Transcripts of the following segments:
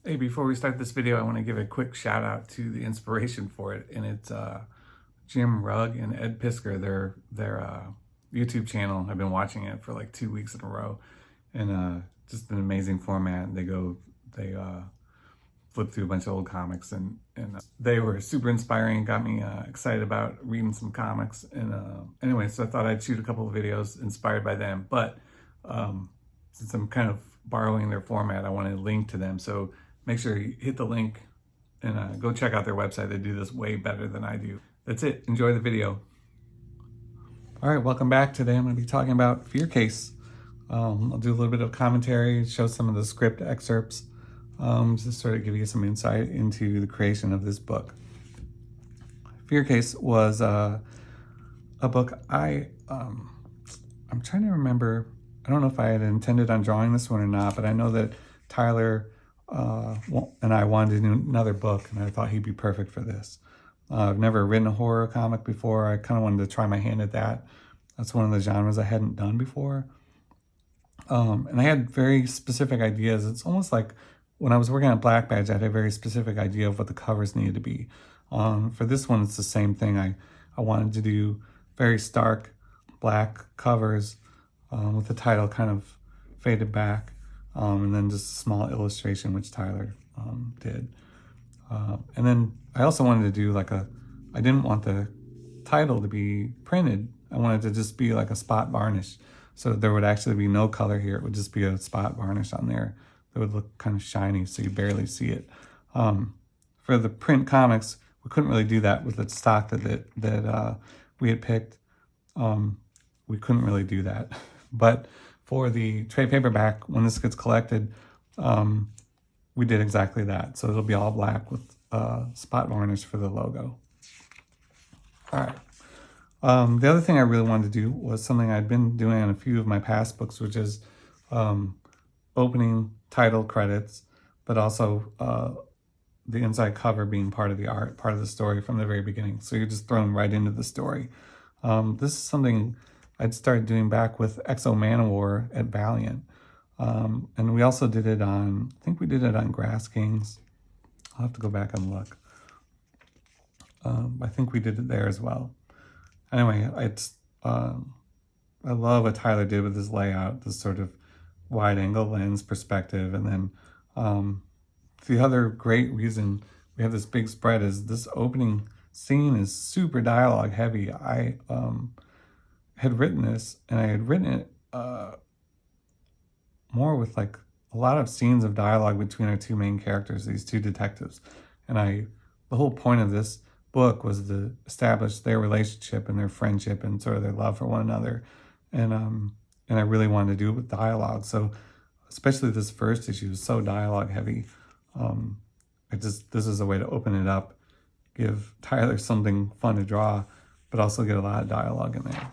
Hey, before we start this video, I want to give a quick shout out to the inspiration for it, and it's Jim Rugg and Ed Pisker, their YouTube channel. I've been watching it for like 2 weeks in a row, and just an amazing format. They flip through a bunch of old comics, and they were super inspiring. Got me excited about reading some comics. And anyway, so I thought I'd shoot a couple of videos inspired by them. But since I'm kind of borrowing their format, I want to link to them. So make sure you hit the link and go check out their website. They do this way better than I do. That's it. Enjoy the video. All right, welcome back. Today I'm going to be talking about Fear Case. I'll do a little bit of commentary, show some of the script excerpts, just sort of give you some insight into the creation of this book. Fear Case was a book I'm trying to remember. I don't know if I had intended on drawing this one or not, but I know that Tyler and I wanted to do another book, and I thought he'd be perfect for this. I've never written a horror comic before. I kind of wanted to try my hand at that. That's one of the genres I hadn't done before. And I had very specific ideas. It's almost like when I was working on Black Badge, I had a very specific idea of what the covers needed to be. For this one, it's the same thing. I wanted to do very stark black covers with the title kind of faded back. And then just a small illustration, which Tyler did. And then I also wanted to do I didn't want the title to be printed. I wanted to just be like a spot varnish. So there would actually be no color here. It would just be a spot varnish on there that would look kind of shiny, so you barely see it. For the print comics, we couldn't really do that with the stock that we had picked. We couldn't really do that. But for the trade paperback, when this gets collected, we did exactly that. So it'll be all black with spot varnish for the logo. All right. The other thing I really wanted to do was something I'd been doing on a few of my past books, which is opening title credits, but also the inside cover being part of the art, part of the story from the very beginning. So you're just thrown right into the story. This is something I'd started doing back with Exo Manowar at Valiant. And we also did it on, I think we did it on Grass Kings. I'll have to go back and look. I think we did it there as well. Anyway, I love what Tyler did with his layout, this sort of wide angle lens perspective. And then the other great reason we have this big spread is this opening scene is super dialogue heavy. I had written this, and I had written it more with like a lot of scenes of dialogue between our two main characters, these two detectives. And the whole point of this book was to establish their relationship and their friendship and sort of their love for one another. And I really wanted to do it with dialogue. So especially this first issue is so dialogue heavy. This is a way to open it up, give Tyler something fun to draw, but also get a lot of dialogue in there.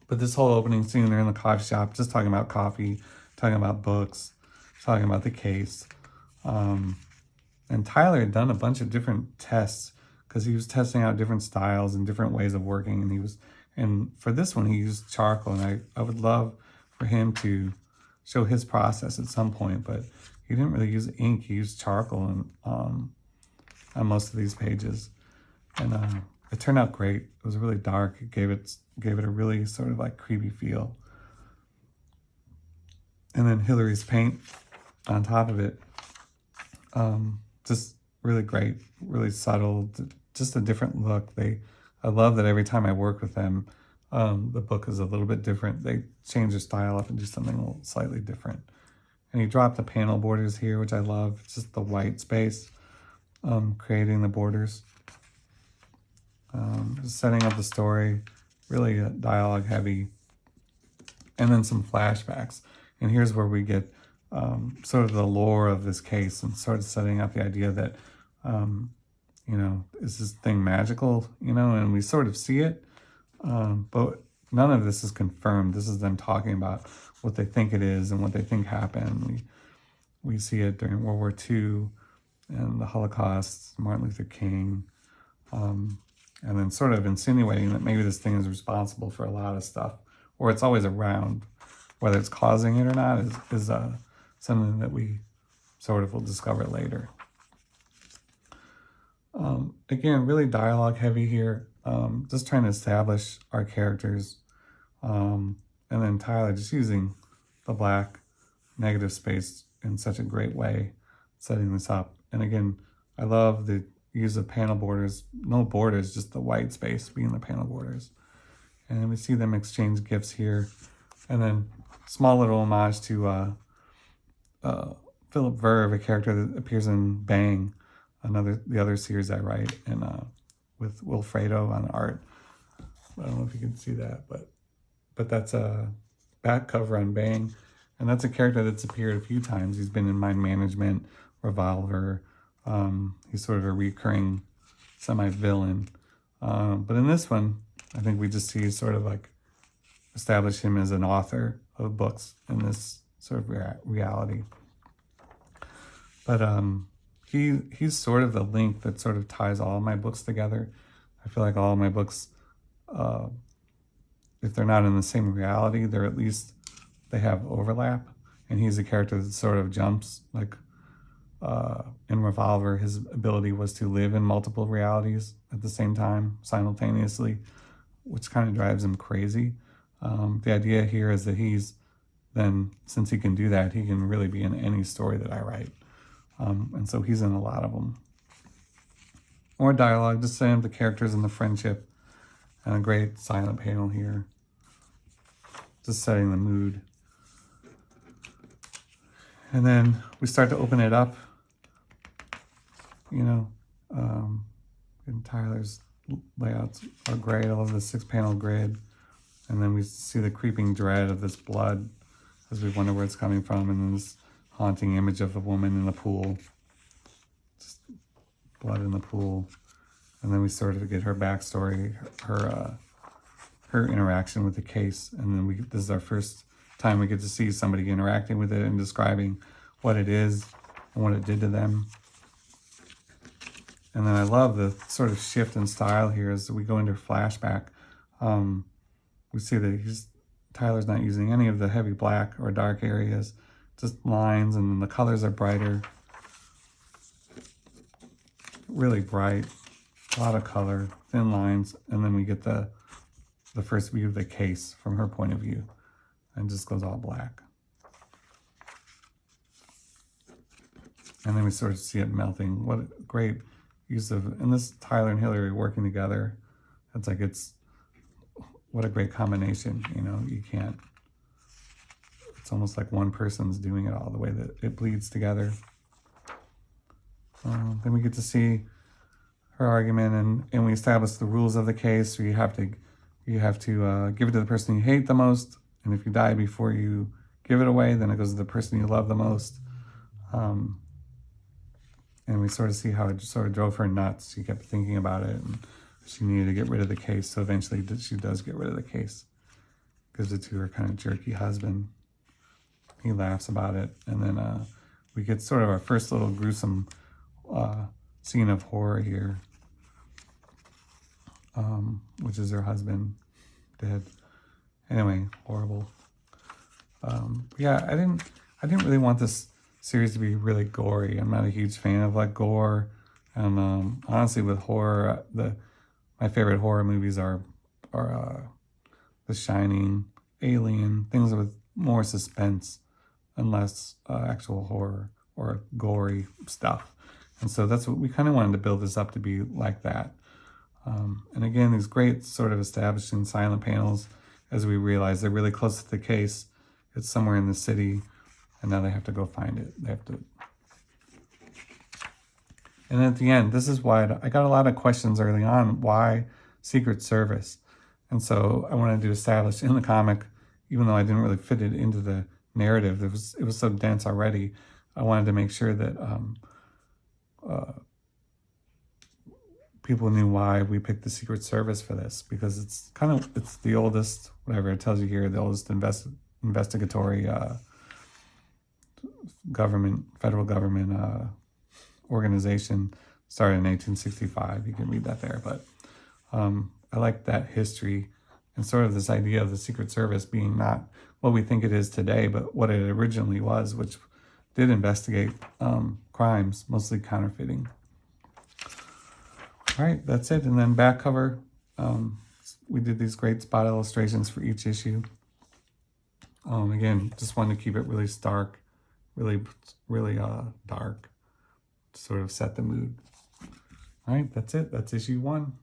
But this whole opening scene, they're in the coffee shop, just talking about coffee, talking about books, talking about the case. And Tyler had done a bunch of different tests because he was testing out different styles and different ways of working. And for this one, he used charcoal. And I would love for him to show his process at some point, but he didn't really use ink. He used charcoal on most of these pages. And it turned out great. It was really dark. It gave it a really sort of like creepy feel. And then Hillary's paint on top of it, just really great, really subtle, just a different look. I love that every time I work with them, the book is a little bit different. They change their style up and do something a little slightly different. And he dropped the panel borders here, which I love. It's just the white space, creating the borders. Just setting up the story, really dialogue heavy, and then some flashbacks. And here's where we get sort of the lore of this case and sort of setting up the idea that, is this thing magical, and we sort of see it, but none of this is confirmed. This is them talking about what they think it is and what they think happened. We see it during World War II and the Holocaust, Martin Luther King, and then sort of insinuating that maybe this thing is responsible for a lot of stuff, or it's always around. Whether it's causing it or not is something that we sort of we'll discover later. Again, really dialogue heavy here. Just trying to establish our characters. And then Tyler just using the black negative space in such a great way, setting this up. And again, I love the use of panel borders. No borders, just the white space being the panel borders. And then we see them exchange gifts here. And then small little homage to Philip Verve, a character that appears in Bang, the other series I write, and with Wilfredo on art. I don't know if you can see that, but that's a back cover on Bang, and that's a character that's appeared a few times. He's been in Mind Management, Revolver. He's sort of a recurring semi-villain. But in this one, I think we just see sort of like establish him as an author of books in this sort of reality. But he's sort of the link that sort of ties all my books together. I feel like all my books, if they're not in the same reality, they're at least, they have overlap. And he's a character that sort of jumps, like in Revolver, his ability was to live in multiple realities at the same time, simultaneously, which kind of drives him crazy. The idea here is that since he can do that, he can really be in any story that I write. And so he's in a lot of them. More dialogue, just setting up the characters and the friendship. And a great silent panel here. Just setting the mood. And then we start to open it up. And Tyler's layouts are great. I love the 6-panel grid. And then we see the creeping dread of this blood as we wonder where it's coming from. And then this haunting image of a woman in a pool. Just blood in the pool. And then we sort of get her backstory, her interaction with the case. And then this is our first time we get to see somebody interacting with it and describing what it is and what it did to them. And then I love the sort of shift in style here as we go into flashback. We see that Tyler's not using any of the heavy black or dark areas, just lines, and then the colors are brighter. Really bright, a lot of color, thin lines, and then we get the first view of the case from her point of view, and just goes all black. And then we sort of see it melting. What a great use of, and this Tyler and Hillary working together. What a great combination, you can't, it's almost like one person's doing it all, the way that it bleeds together. Then we get to see her argument, and we establish the rules of the case. So you have to give it to the person you hate the most, and if you die before you give it away, then it goes to the person you love the most. And we sort of see how it sort of drove her nuts. She kept thinking about it, and she needed to get rid of the case. So eventually she does get rid of the case. Gives it to her kind of jerky husband. He laughs about it. And then we get sort of our first little gruesome scene of horror here. Which is her husband dead. Anyway, horrible. Yeah, I didn't really want this series to be really gory. I'm not a huge fan of like gore. And honestly, with horror, my favorite horror movies are The Shining, Alien, things with more suspense and less actual horror or gory stuff. And so that's what we kind of wanted to build this up to be, like that. And again, these great sort of establishing silent panels as we realize they're really close to the case. It's somewhere in the city, and now they have to go find it. And at the end, this is why I got a lot of questions early on. Why Secret Service? And so I wanted to establish in the comic, even though I didn't really fit it into the narrative, it was so dense already. I wanted to make sure that people knew why we picked the Secret Service for this, because it's the oldest, whatever it tells you here, the oldest investigatory federal government organization, started in 1865. You can read that there, but I like that history and sort of this idea of the Secret Service being not what we think it is today, but what it originally was, which did investigate crimes, mostly counterfeiting. All right, that's it. And then back cover, we did these great spot illustrations for each issue. Again, just wanted to keep it really stark, really dark, to sort of set the mood. All right, that's it. That's issue 1.